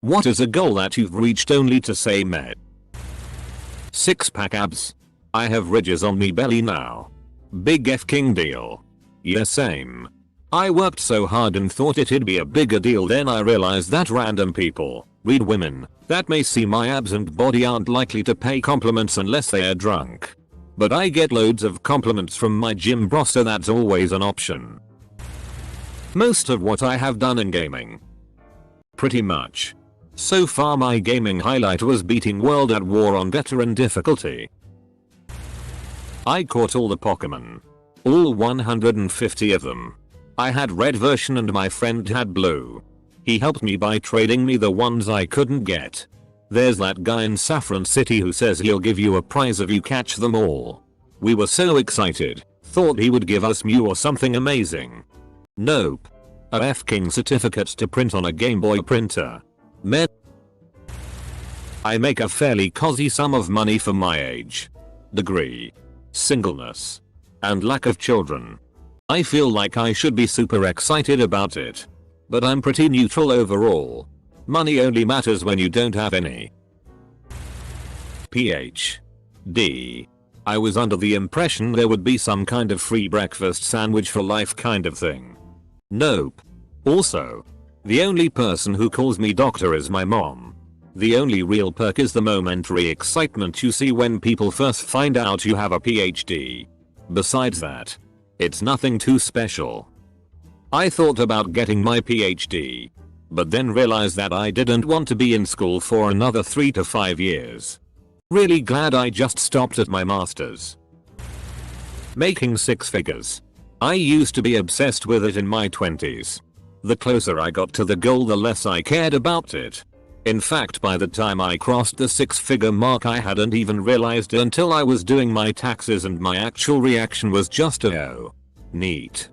What is a goal that you've reached only to say meh? 6-pack abs. I have ridges on me belly now. Big F-king deal. Yeah, same. I worked so hard and thought it'd be a bigger deal, then I realized that random people, read women, that may see my abs and body aren't likely to pay compliments unless they are drunk. But I get loads of compliments from my gym bros, so that's always an option. Most of what I have done in gaming. Pretty much. So far my gaming highlight was beating World at War on veteran difficulty. I caught all the Pokemon. All 150 of them. I had red version and my friend had blue. He helped me by trading me the ones I couldn't get. There's that guy in Saffron City who says he'll give you a prize if you catch them all. We were so excited, thought he would give us Mew or something amazing. Nope. A F-king certificate to print on a Game Boy printer. Meh. I make a fairly cozy sum of money for my age, degree, singleness, and lack of children. I feel like I should be super excited about it. But I'm pretty neutral overall. Money only matters when you don't have any. PhD. I was under the impression there would be some kind of free breakfast sandwich for life kind of thing. Nope. Also, the only person who calls me doctor is my mom. The only real perk is the momentary excitement you see when people first find out you have a PhD. Besides that, it's nothing too special. I thought about getting my PhD, but then realized that I didn't want to be in school for another 3 to 5 years. Really glad I just stopped at my master's. Making 6 figures. I used to be obsessed with it in my 20s. The closer I got to the goal, the less I cared about it. In fact, by the time I crossed the 6-figure mark, I hadn't even realized it until I was doing my taxes, and my actual reaction was just oh, neat.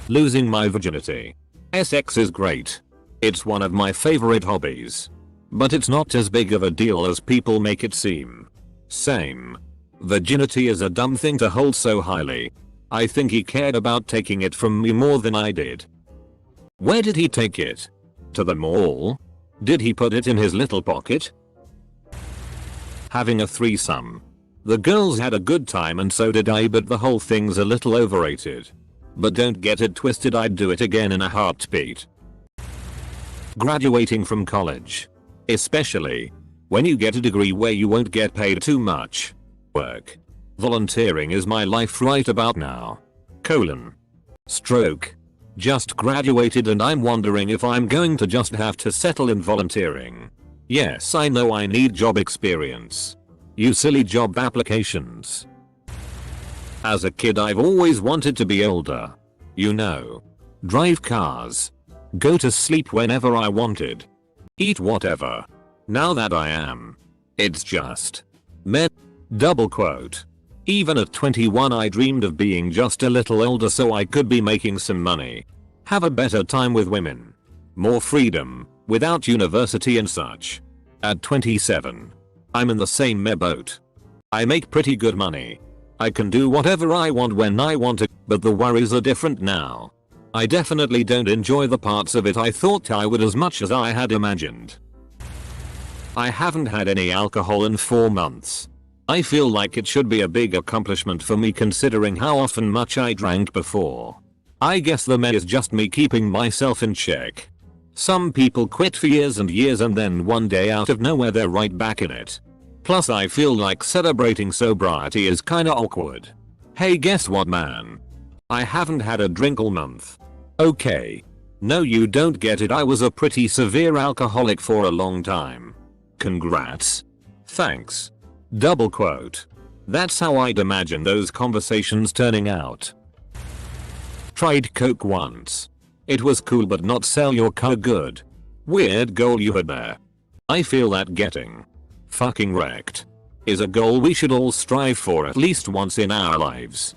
Losing my virginity. Sex is great. It's one of my favorite hobbies. But it's not as big of a deal as people make it seem. Same. Virginity is a dumb thing to hold so highly. I think he cared about taking it from me more than I did. Where did he take it? To the mall? Did he put it in his little pocket? Having a threesome. The girls had a good time and so did I, but the whole thing's a little overrated. But don't get it twisted, I'd do it again in a heartbeat. Graduating from college. Especially when you get a degree where you won't get paid too much. Work. Volunteering is my life right about now. Stroke. Just graduated and I'm wondering if I'm going to just have to settle in volunteering. Yes, I know I need job experience. You silly job applications. As a kid I've always wanted to be older. You know. Drive cars. Go to sleep whenever I wanted. Eat whatever. Now that I am. It's just. Meh. Double quote. Even at 21 I dreamed of being just a little older so I could be making some money. Have a better time with women. More freedom, without university and such. At 27. I'm in the same meh boat. I make pretty good money. I can do whatever I want when I want to, but the worries are different now. I definitely don't enjoy the parts of it I thought I would as much as I had imagined. I haven't had any alcohol in 4 months. I feel like it should be a big accomplishment for me considering how often much I drank before. I guess the meh is just me keeping myself in check. Some people quit for years and years and then one day out of nowhere they're right back in it. Plus I feel like celebrating sobriety is kinda awkward. Hey, guess what, man? I haven't had a drink all month. Okay. No, you don't get it, I was a pretty severe alcoholic for a long time. Congrats. Thanks. Double quote. That's how I'd imagine those conversations turning out. Tried coke once. It was cool but not sell your car good. Weird goal you had there. I feel that getting fucking wrecked is a goal we should all strive for at least once in our lives.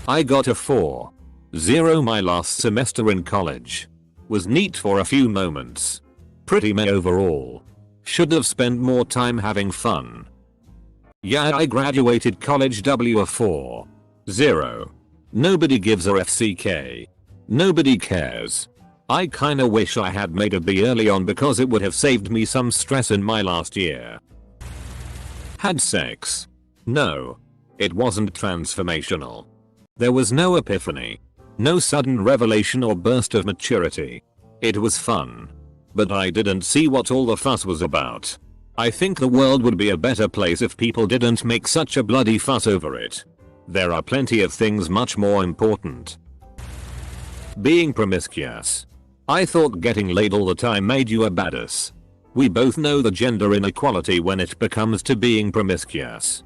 I got a 4.0 my last semester in college. Was neat for a few moments. Pretty meh overall. Should have spent more time having fun. Yeah, I graduated college W a 4.0. Nobody gives a FCK. Nobody cares. I kinda wish I had made a B early on because it would have saved me some stress in my last year. Had sex? No. It wasn't transformational. There was no epiphany. No sudden revelation or burst of maturity. It was fun. But I didn't see what all the fuss was about. I think the world would be a better place if people didn't make such a bloody fuss over it. There are plenty of things much more important. Being promiscuous. I thought getting laid all the time made you a badass. We both know the gender inequality when it becomes to being promiscuous.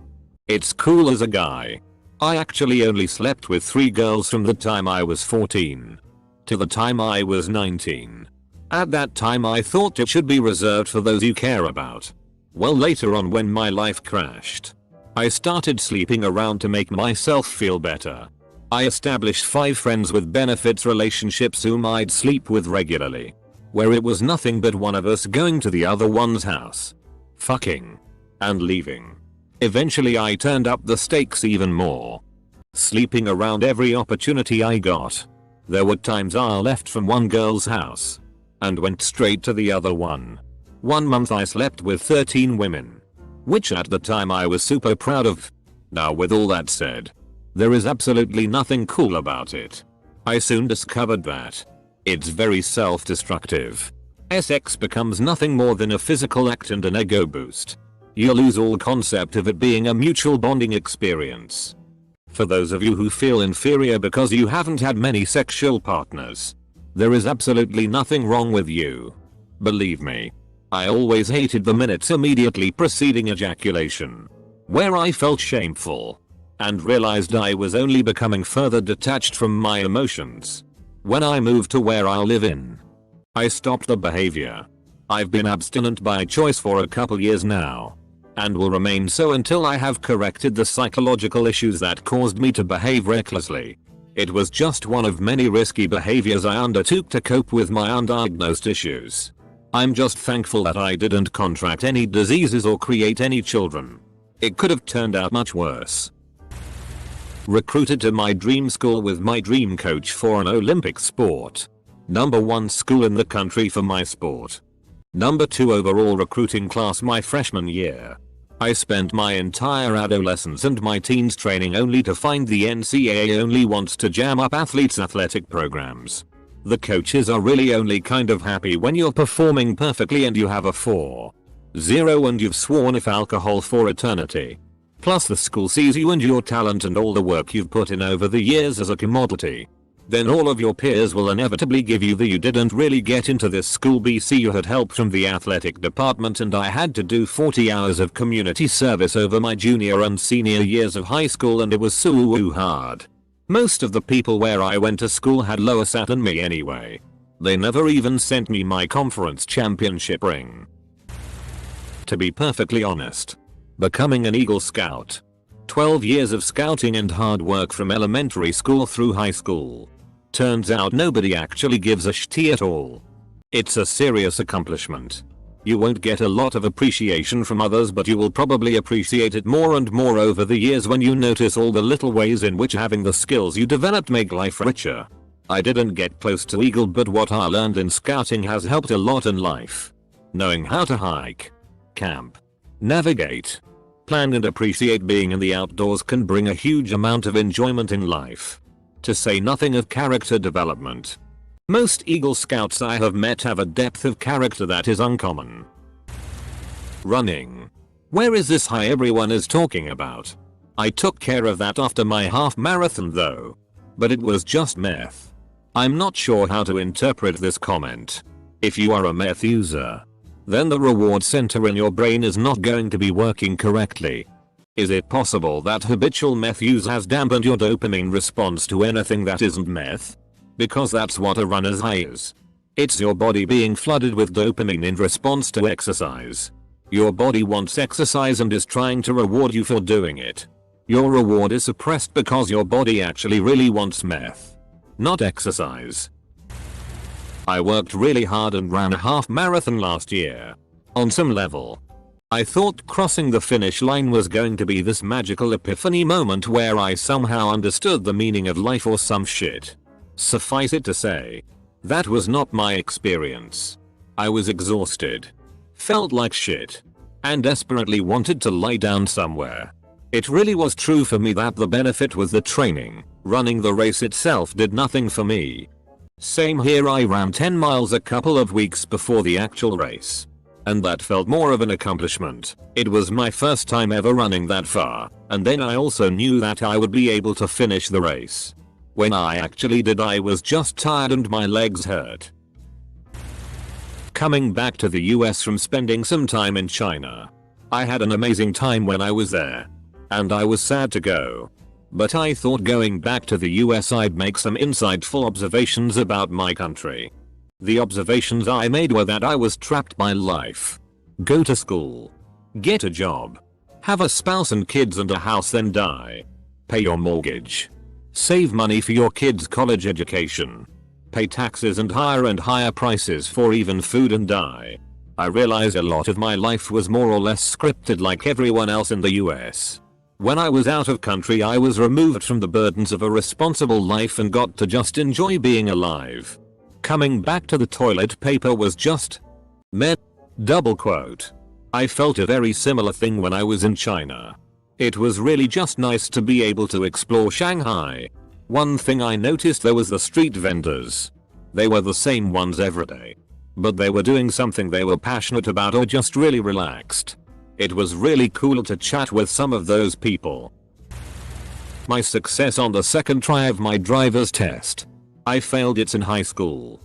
It's cool as a guy. I actually only slept with 3 girls from the time I was 14 to the time I was 19. At that time I thought it should be reserved for those you care about. Well, later on when my life crashed, I started sleeping around to make myself feel better. I established 5 friends with benefits relationships whom I'd sleep with regularly, where it was nothing but one of us going to the other one's house, fucking, and leaving. Eventually I turned up the stakes even more, sleeping around every opportunity I got. There were times I left from one girl's house and went straight to the other one. 1 month I slept with 13 women, which at the time I was super proud of. Now with all that said, there is absolutely nothing cool about it. I soon discovered that it's very self-destructive. Sex becomes nothing more than a physical act and an ego boost. You lose all concept of it being a mutual bonding experience. For those of you who feel inferior because you haven't had many sexual partners, there is absolutely nothing wrong with you. Believe me, I always hated the minutes immediately preceding ejaculation, where I felt shameful and realized I was only becoming further detached from my emotions. When I moved to where I live in, I stopped the behavior. I've been abstinent by choice for a couple years now, and will remain so until I have corrected the psychological issues that caused me to behave recklessly. It was just one of many risky behaviors I undertook to cope with my undiagnosed issues. I'm just thankful that I didn't contract any diseases or create any children. It could have turned out much worse. Recruited to my dream school with my dream coach for an Olympic sport. Number 1 school in the country for my sport. Number 2 overall recruiting class my freshman year. I spent my entire adolescence and my teens training only to find the NCAA only wants to jam up athletes' athletic programs. The coaches are really only kind of happy when you're performing perfectly and you have a 4.0 and you've sworn off alcohol for eternity. Plus the school sees you and your talent and all the work you've put in over the years as a commodity. Then all of your peers will inevitably give you the "you didn't really get into this school BC, you had help from the athletic department and I had to do 40 hours of community service over my junior and senior years of high school and it was so hard." Most of the people where I went to school had lower SAT than me anyway. They never even sent me my conference championship ring. To be perfectly honest, becoming an Eagle Scout. 12 years of scouting and hard work from elementary school through high school. Turns out nobody actually gives a shit at all. It's a serious accomplishment. You won't get a lot of appreciation from others, but you will probably appreciate it more and more over the years when you notice all the little ways in which having the skills you developed make life richer. I didn't get close to Eagle, but what I learned in scouting has helped a lot in life. Knowing how to hike, camp, navigate, plan and appreciate being in the outdoors can bring a huge amount of enjoyment in life. To say nothing of character development. Most Eagle Scouts I have met have a depth of character that is uncommon. Running. Where is this high everyone is talking about? I took care of that after my half marathon though. But it was just meth. I'm not sure how to interpret this comment. If you are a meth user, then the reward center in your brain is not going to be working correctly. Is it possible that habitual meth use has dampened your dopamine response to anything that isn't meth? Because that's what a runner's high is. It's your body being flooded with dopamine in response to exercise. Your body wants exercise and is trying to reward you for doing it. Your reward is suppressed because your body actually really wants meth, not exercise. I worked really hard and ran a half marathon last year. On some level, I thought crossing the finish line was going to be this magical epiphany moment where I somehow understood the meaning of life or some shit. Suffice it to say, That was not my experience. I was exhausted, felt like shit, and desperately wanted to lie down somewhere. It really was true for me that the benefit was the training. Running the race itself did nothing for me. Same here, I ran 10 miles a couple of weeks before the actual race. And that felt more of an accomplishment. It was my first time ever running that far, and then I also knew that I would be able to finish the race. When I actually did, I was just tired and my legs hurt. Coming back to the US from spending some time in China. I had an amazing time when I was there. And I was sad to go. But I thought going back to the US I'd make some insightful observations about my country. The observations I made were that I was trapped by life. Go to school. Get a job. Have a spouse and kids and a house, then die. Pay your mortgage. Save money for your kids' college education. Pay taxes and higher prices for even food and die. I realized a lot of my life was more or less scripted like everyone else in the US. When I was out of country I was removed from the burdens of a responsible life and got to just enjoy being alive. Coming back to the toilet paper was just meh. Double quote. I felt a very similar thing when I was in China. It was really just nice to be able to explore Shanghai. One thing I noticed there was the street vendors. They were the same ones every day. But they were doing something they were passionate about or just really relaxed. It was really cool to chat with some of those people. My success on the second try of my driver's test. I failed it in high school.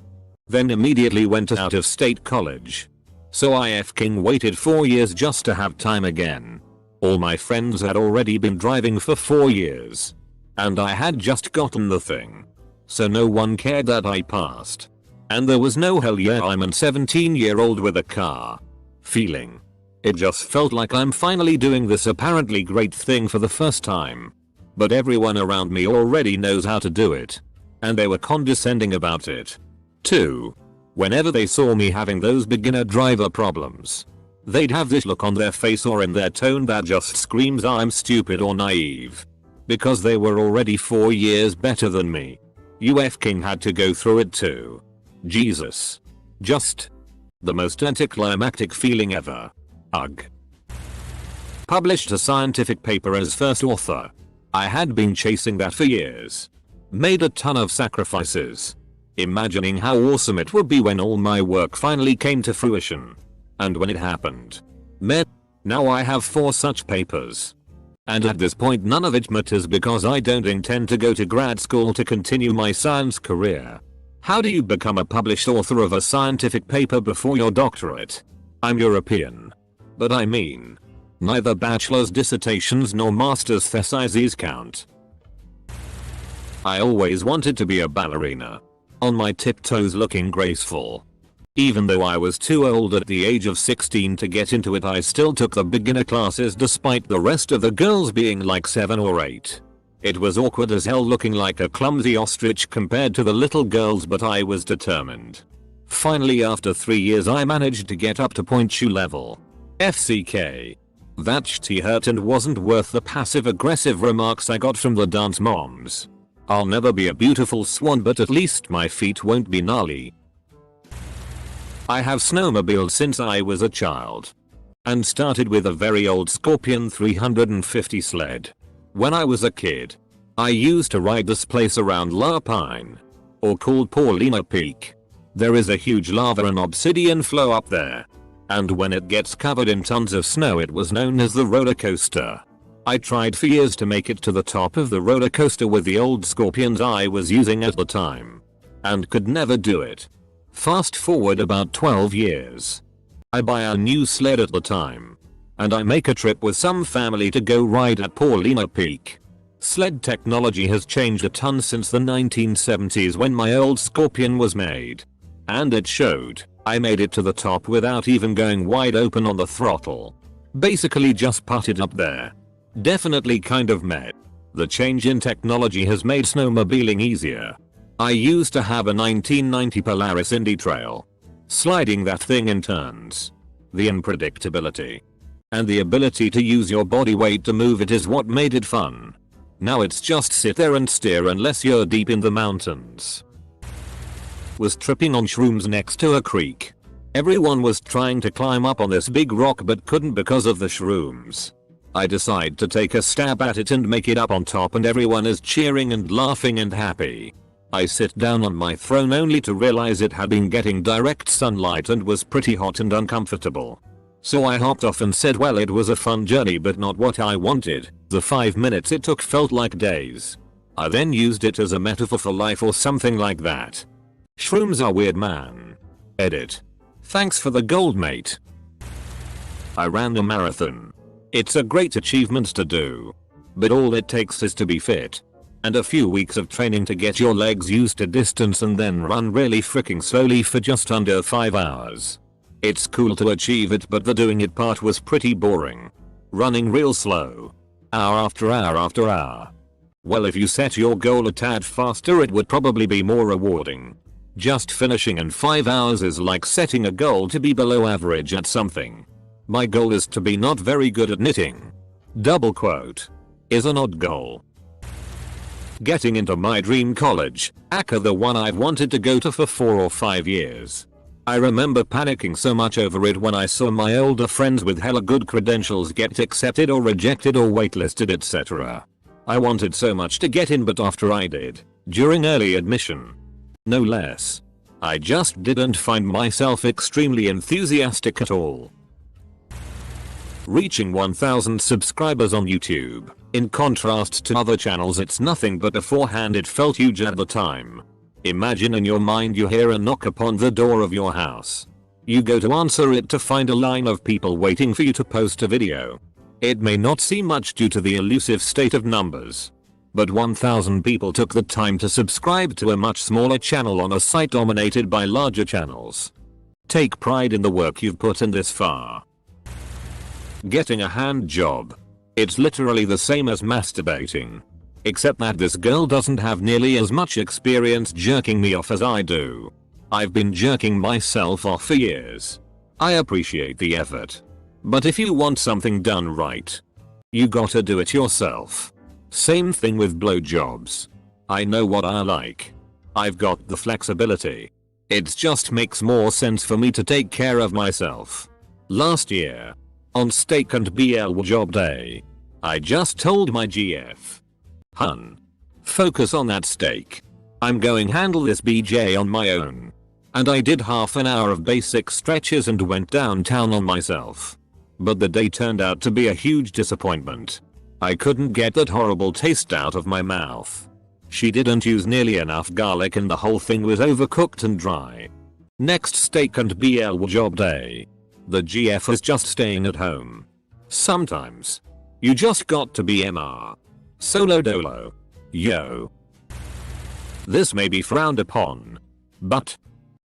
Then immediately went to out of state college. So I f***ing waited 4 years just to have time again. All my friends had already been driving for 4 years. And I had just gotten the thing. So no one cared that I passed. And there was no hell yeah I'm an 17-year-old with a car feeling. It just felt like I'm finally doing this apparently great thing for the first time. But everyone around me already knows how to do it. And they were condescending about it. Too. Whenever they saw me having those beginner driver problems, they'd have this look on their face or in their tone that just screams I'm stupid or naive. Because they were already 4 years better than me. You f***ing had to go through it too. Jesus. Just the most anticlimactic feeling ever. Ugh. Published a scientific paper as first author. I had been chasing that for years. Made a ton of sacrifices. Imagining how awesome it would be when all my work finally came to fruition. And when it happened. Now I have 4 such papers. And at this point none of it matters because I don't intend to go to grad school to continue my science career. How do you become a published author of a scientific paper before your doctorate? I'm European. But I mean, neither bachelor's dissertations nor master's theses count. I always wanted to be a ballerina. On my tiptoes looking graceful. Even though I was too old at the age of 16 to get into it, I still took the beginner classes despite the rest of the girls being like 7 or 8. It was awkward as hell looking like a clumsy ostrich compared to the little girls, but I was determined. Finally after 3 years I managed to get up to point shoe level. FCK. That shit hurt and wasn't worth the passive aggressive remarks I got from the dance moms. I'll never be a beautiful swan, but at least my feet won't be gnarly. I have snowmobiled since I was a child. And started with a very old Scorpion 350 sled. When I was a kid, I used to ride this place around La Pine. Or called Paulina Peak. There is a huge lava and obsidian flow up there. And when it gets covered in tons of snow it was known as the roller coaster. I tried for years to make it to the top of the roller coaster with the old Scorpions I was using at the time. And could never do it. Fast forward about 12 years. I buy a new sled at the time. And I make a trip with some family to go ride at Paulina Peak. Sled technology has changed a ton since the 1970s when my old Scorpion was made. And it showed. I made it to the top without even going wide open on the throttle. Basically just putted up there. Definitely kind of meh. The change in technology has made snowmobiling easier. I used to have a 1990 Polaris Indy Trail. Sliding that thing in turns. The unpredictability. And the ability to use your body weight to move it is what made it fun. Now it's just sit there and steer unless you're deep in the mountains. was tripping on shrooms next to a creek. Everyone was trying to climb up on this big rock but couldn't because of the shrooms. I decide to take a stab at it and make it up on top, and everyone is cheering and laughing and happy. I sit down on my throne only to realize it had been getting direct sunlight and was pretty hot and uncomfortable. So I hopped off and said, well, it was a fun journey but not what I wanted. The 5 minutes it took felt like days. I then used it as a metaphor for life or something like that. Shrooms are weird, man. Edit. Thanks for the gold, mate. I ran a marathon. It's a great achievement to do. But all it takes is to be fit. And a few weeks of training to get your legs used to distance and then run really freaking slowly for just under 5 hours. It's cool to achieve it, but the doing it part was pretty boring. Running real slow. Hour after hour after hour. Well, if you set your goal a tad faster it would probably be more rewarding. Just finishing in 5 hours is like setting a goal to be below average at something. My goal is to be not very good at knitting. Double quote. Is an odd goal. Getting into my dream college, aka the one I've wanted to go to for 4 or 5 years. I remember panicking so much over it when I saw my older friends with hella good credentials get accepted or rejected or waitlisted, etc. I wanted so much to get in, but after I did, during early admission, no less, I just didn't find myself extremely enthusiastic at all. Reaching 1000 subscribers on YouTube. In contrast to other channels, it's nothing, but beforehand it felt huge at the time. Imagine in your mind you hear a knock upon the door of your house. You go to answer it to find a line of people waiting for you to post a video. It may not seem much due to the elusive state of numbers. But 1000 people took the time to subscribe to a much smaller channel on a site dominated by larger channels. Take pride in the work you've put in this far. Getting a hand job. It's literally the same as masturbating. Except that this girl doesn't have nearly as much experience jerking me off as I do. I've been jerking myself off for years. I appreciate the effort. But if you want something done right, you gotta do it yourself. Same thing with blowjobs. I know what I like. I've got the flexibility. It just makes more sense for me to take care of myself. Last year, on steak and BL job day, I just told my GF, "Hun, focus on that steak. I'm going handle this BJ on my own." And I did half an hour of basic stretches and went downtown on myself. But the day turned out to be a huge disappointment. I couldn't get that horrible taste out of my mouth. She didn't use nearly enough garlic and the whole thing was overcooked and dry. Next steak and BL job day. The GF was just staying at home. Sometimes, you just got to be MR. Solo dolo. Yo. This may be frowned upon, but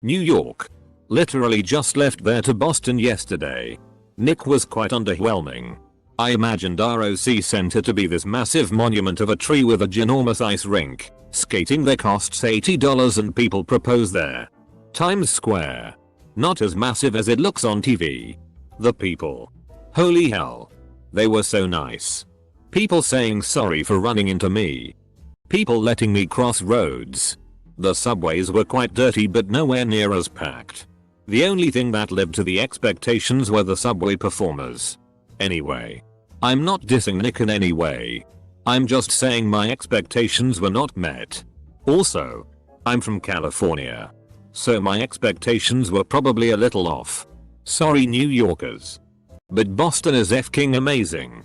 New York. Literally just left there to Boston yesterday. Nick was quite underwhelming. I imagined ROC Center to be this massive monument of a tree with a ginormous ice rink. Skating there costs $80 and people propose there. Times Square. Not as massive as it looks on TV. The people. Holy hell. They were so nice. People saying sorry for running into me. People letting me cross roads. The subways were quite dirty but nowhere near as packed. The only thing that lived to the expectations were the subway performers. Anyway, I'm not dissing Nick in any way. I'm just saying my expectations were not met. Also, I'm from California, so my expectations were probably a little off. Sorry New Yorkers. But Boston is f***ing amazing.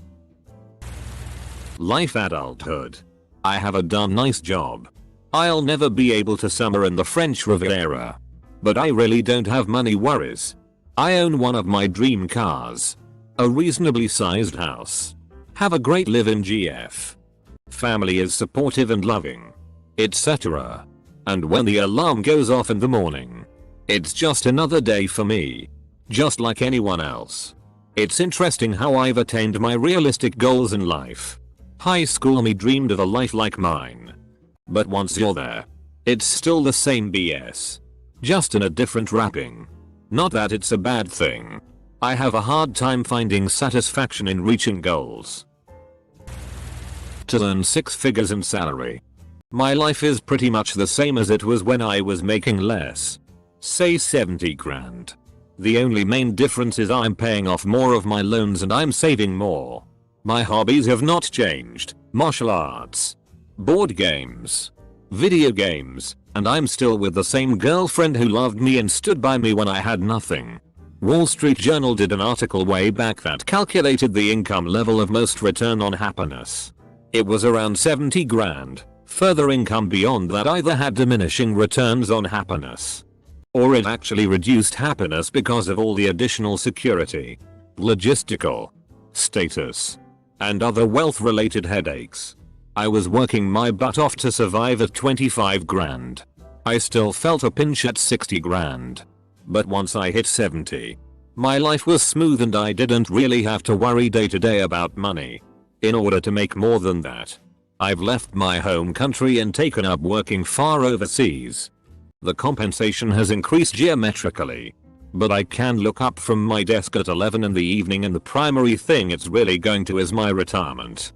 Life adulthood. I have a darn nice job. I'll never be able to summer in the French Riviera. But I really don't have money worries. I own one of my dream cars. A reasonably sized house. Have a great live-in GF. Family is supportive and loving. Etc. And when the alarm goes off in the morning, it's just another day for me. Just like anyone else. It's interesting how I've attained my realistic goals in life. High school me dreamed of a life like mine. But once you're there, it's still the same BS. Just in a different wrapping. Not that it's a bad thing. I have a hard time finding satisfaction in reaching goals. To earn 6 figures in salary. My life is pretty much the same as it was when I was making less. Say 70 grand. The only main difference is I'm paying off more of my loans and I'm saving more. My hobbies have not changed: martial arts, board games, video games, and I'm still with the same girlfriend who loved me and stood by me when I had nothing. Wall Street Journal did an article way back that calculated the income level of most return on happiness. It was around 70 grand. Further income beyond that either had diminishing returns on happiness, or it actually reduced happiness because of all the additional security, logistical, status, and other wealth related headaches. I was working my butt off to survive at 25 grand. I still felt a pinch at 60 grand. But once I hit 70, my life was smooth and I didn't really have to worry day to day about money. In order to make more than that, I've left my home country and taken up working far overseas. The compensation has increased geometrically, but I can look up from my desk at 11 in the evening and the primary thing it's really going to is my retirement.